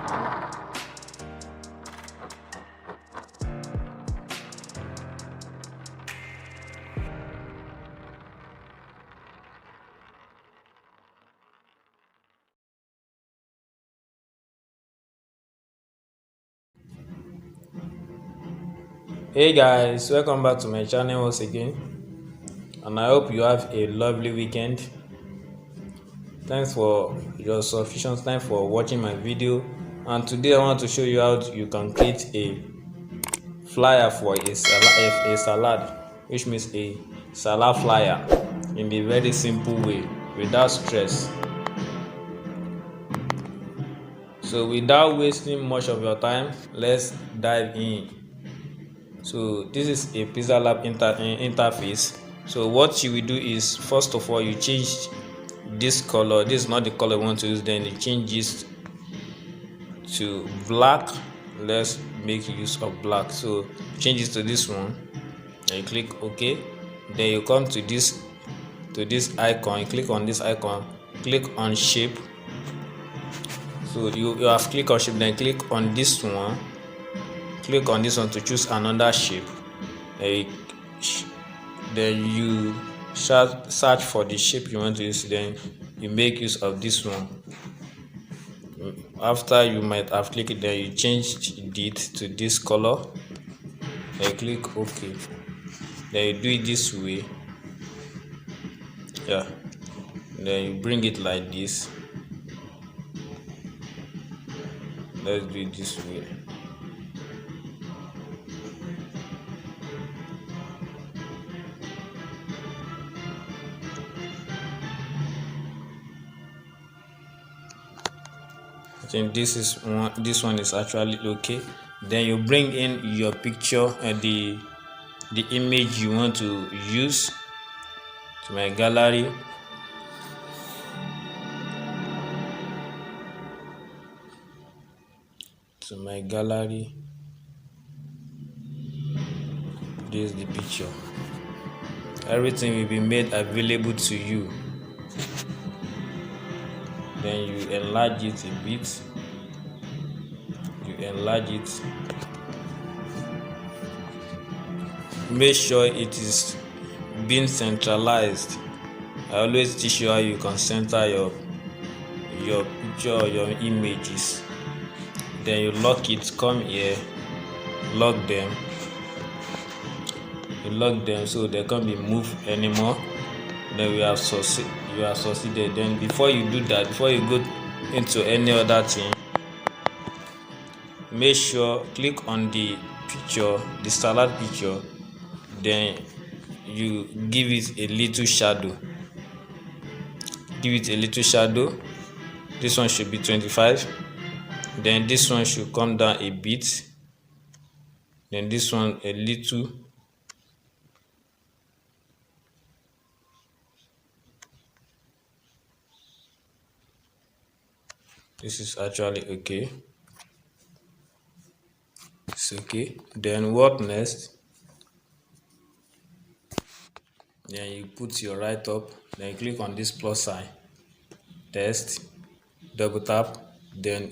Hey guys, welcome back to my channel once again, and I hope you have a lovely weekend. Thanks for your sufficient time for watching my video. And today I want to show you how you can create a flyer for a salad, which means a salad flyer, in a very simple way without stress. So without wasting much of your time, let's dive in. So this is a pixellab interface. So what you will do is, first of all, you change this color. This is not the color we want to use. Then you change this to black. Let's make use of black. So change it to this one and you click OK. Then you come to this icon. You click on this icon, click on shape. So you have clicked on shape, then click on this one, click on this one to choose another shape. Then you search for the shape you want to use. Then you make use of this one. After you might have clicked it, then you change it to this color. Then you click OK. Then you do it this way. Yeah. Then you bring it like this. Let's do it this way. I think this one is actually okay. Then you bring in your picture and the image you want to use to my gallery. This is the picture. Everything will be made available to you. Then you enlarge it a bit. Make sure it is being centralized. I always teach you how you can center your picture or your images. Then you lock it. Come here, lock them. You lock them so they can't be moved anymore. Then you have succeeded. Then before you do that, before you go into any other thing, make sure click on the picture, the salad picture. Then you give it a little shadow. This one should be 25. Then this one should come down a bit. Then this one a little. This is actually okay. It's okay. Then what next? Then you put your right up. Then you click on this plus sign. Test. Double tap. Then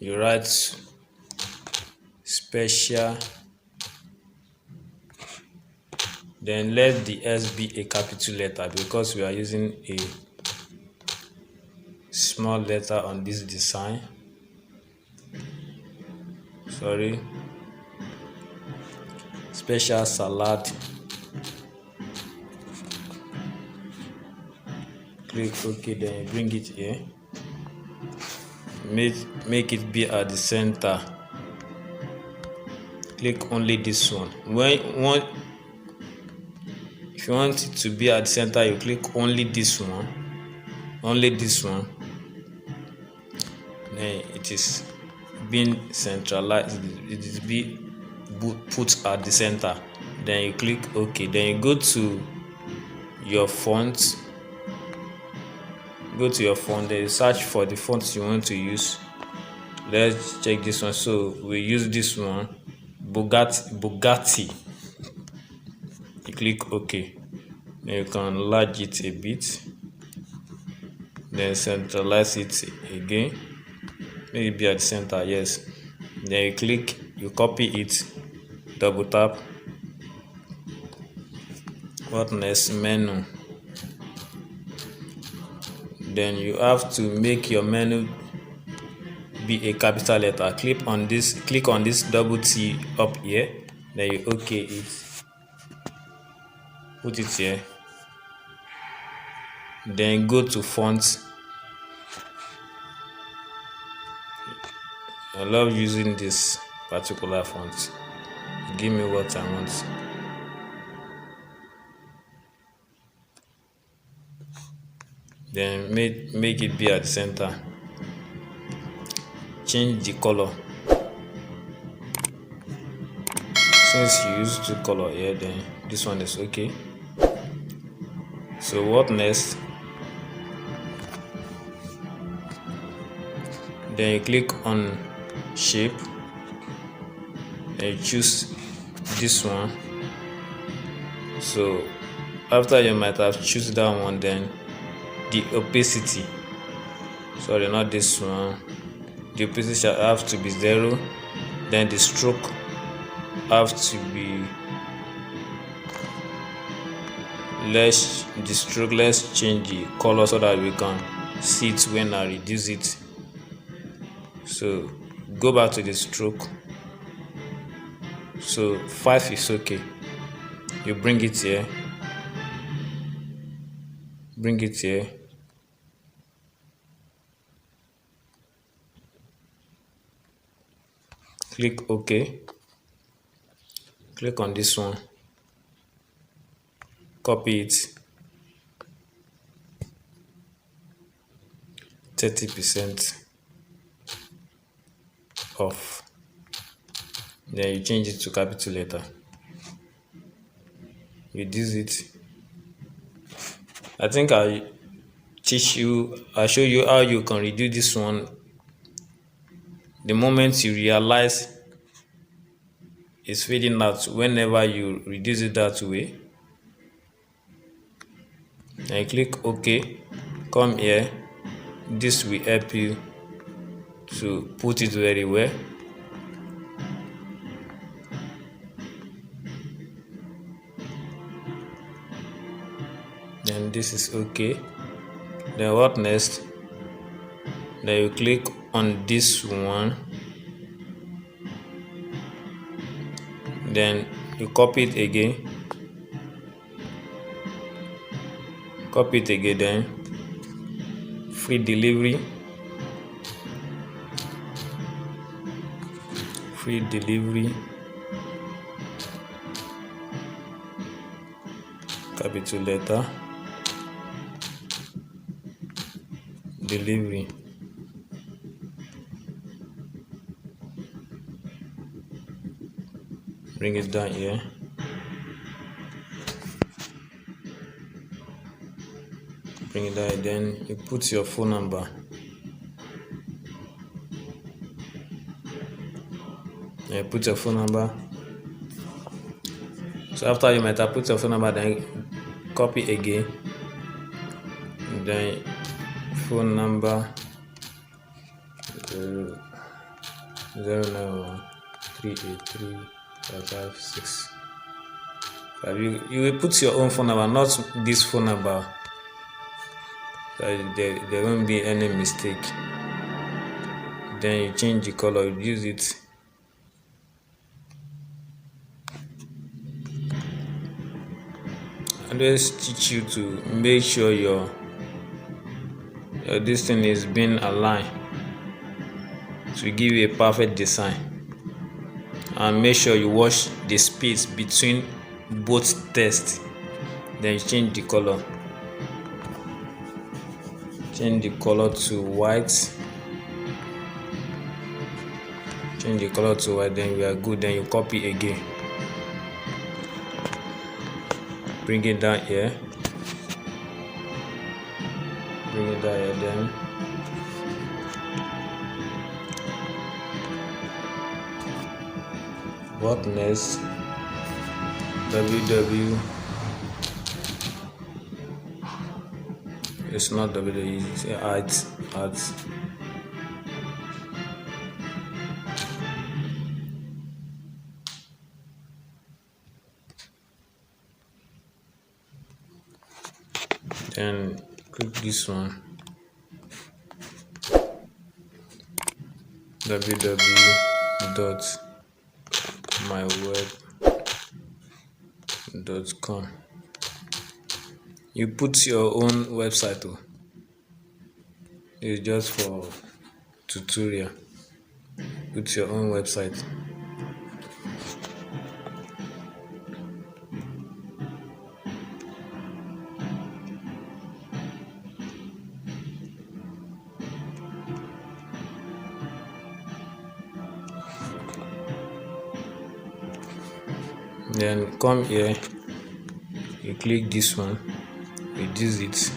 you write special. Then let the S be a capital letter because we are using a small letter on this design. Special salad. Click OK. Then you bring it here. Make it be at the center. Click only this one. If you want it to be at the center, you click only this one. Then it is being centralized. It is being put at the center. Then you click OK. Then you go to your font. Then you search for the font you want to use. Let's check this one. So we use this one, Bugatti. You click OK. Then you can enlarge it a bit. Then centralize it again. Let it be at the center. Yes. Then you click, you copy it, double tap. What next? Menu. Then you have to make your menu be a capital letter. Click on this double T up here. Then you OK it. Put it here. Then go to font. I love using this particular font. Give me what I want. Then make it be at the center. Change the color. Since you use two color here, then this one is okay. So what next? Then you click on shape and you choose this one. So after you might have choose that one, then the opacity, sorry, not this one, the opacity shall have to be 0. Then the stroke have to be let's change the color so that we can see it when I reduce it. So go back to the stroke. So 5 is okay. You bring it here, click OK, click on this one, copy it, 30% off. Then you change it to capital letter, reduce it. I think I show you how you can reduce this one the moment you realize it's fading out. Whenever you reduce it that way, and click OK, come here. This will help you to put it very well. Then this is okay. Then what next? Then you click on this one, then you copy it again, then free delivery, capital letter, delivery. Bring it down here. Bring it down, then you put your phone number. Put your phone number. So after you might have put your phone number, then copy again. Then phone number 091383556. You will put your own phone number, not this phone number. So there won't be any mistake. Then you change the color, use it. I always teach you to make sure your this thing is being aligned to give you a perfect design, and make sure you watch the space between both text. Then you change the color to white. Then we are good. Then you copy again, bring it down here, then what next? www, it's not www, it's ads. then click this one, www.myweb.com. You put your own website. It's just for tutorial. Put your own website. Then come here, you click this one, reduce it,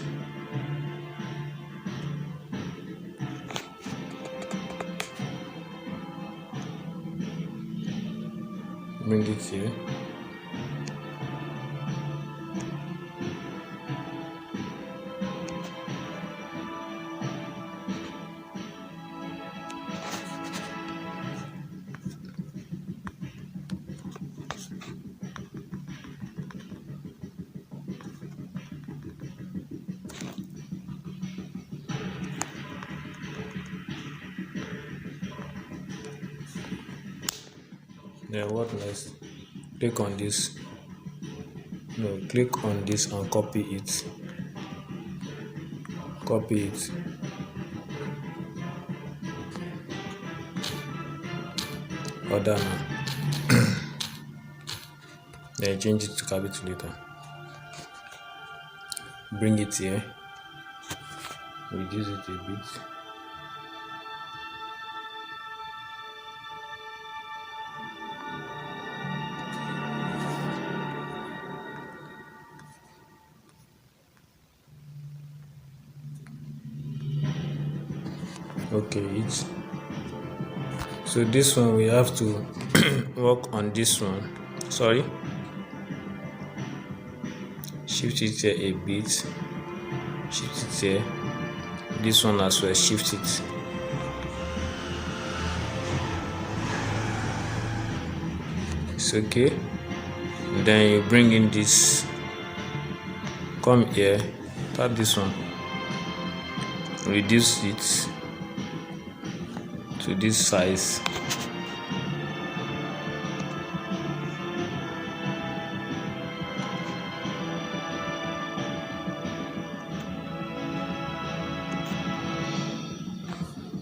bring it here, then what next? Click on this, click on this and copy it, order now. Then change it to capital later, bring it here, reduce it a bit, okay. So this one we have to work on this one, shift it here a bit, shift it here, this one as well, shift it, it's okay. Then you bring in this, come here, tap this one, reduce it to this size,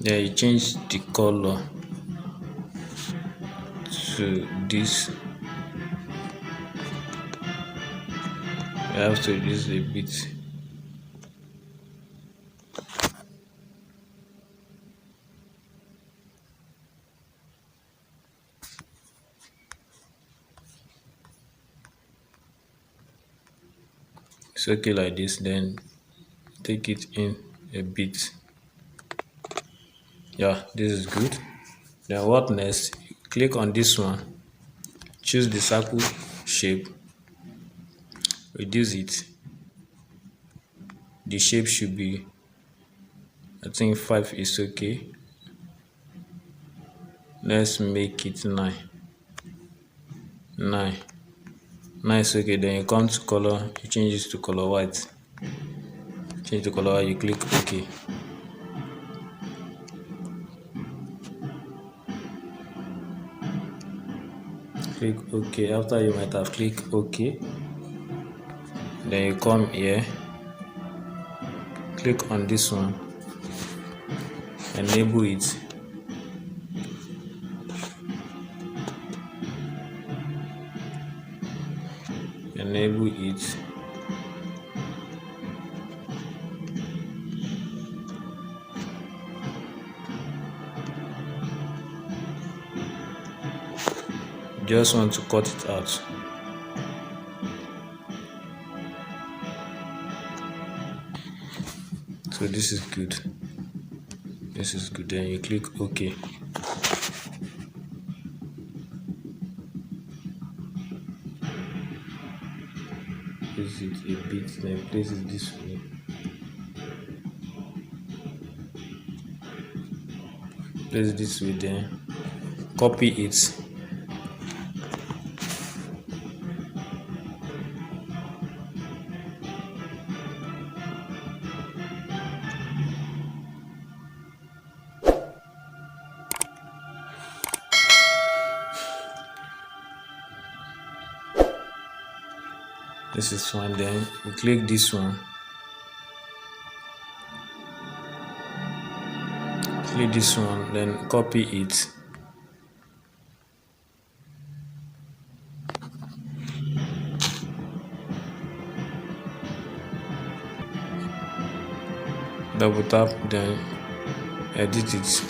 then you change the color to this. You have to reduce a bit. It's okay like this, then take it in a bit. Yeah, this is good. Then what next? Click on this one, choose the circle shape, reduce it. The shape should be, I think 5 is okay. Let's make it 9. 9 is okay. Then you come to color, you change it to color white. Change the color white, you click OK. Click OK. After you might have clicked OK, then you come here, click on this one, enable it, just want to cut it out. So this is good. Then you click OK. Place it a bit, then place it this way. Place it this way, then copy it. This is fine. Then you click this one, then copy it. Double tap, then edit it.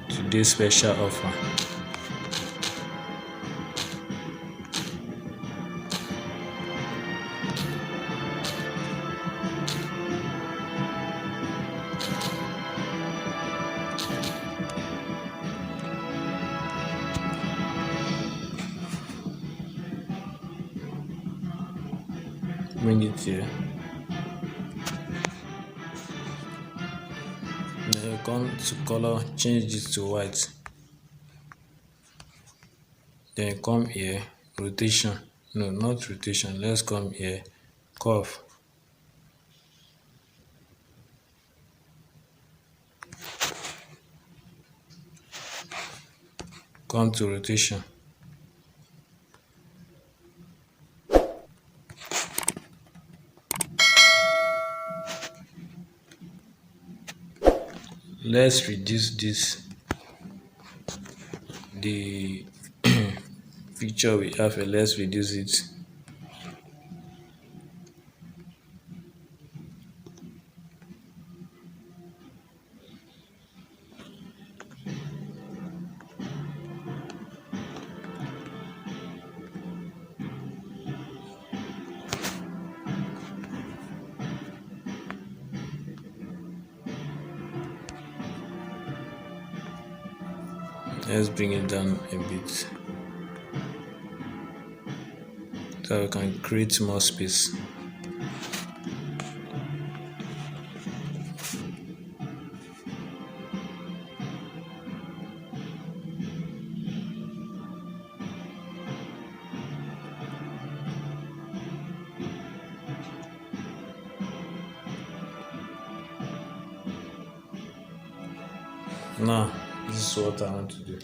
Today special offer. Bring it here. Then you come to color, change it to white. Then come here, rotation. No, not rotation. Let's come here, curve. Come to rotation. Let's reduce this. The picture we have here, let's reduce it. Let's bring it down a bit so we can create more space. Now, this is what I want to do.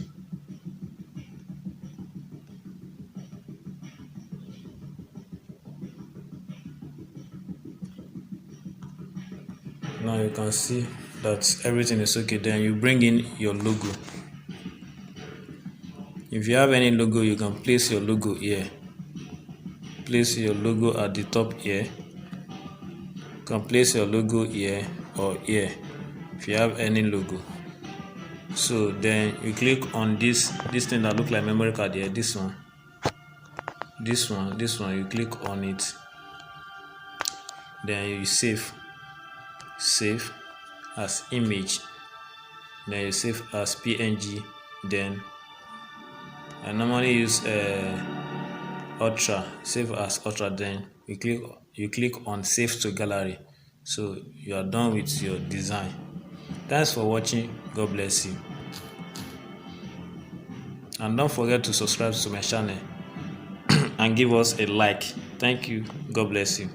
Now you can see that everything is okay. Then you bring in your logo. If you have any logo, you can place your logo here. Place your logo at the top here. You can place your logo here or here if you have any logo. So then you click on this thing that look like memory card here, this one, you click on it, then you save as image, then you save as PNG. Then I normally use Ultra, save as Ultra. Then you click on save to gallery. So you are done with your design. Thanks for watching. God bless you. And don't forget to subscribe to my channel and give us a like. Thank you. God bless you.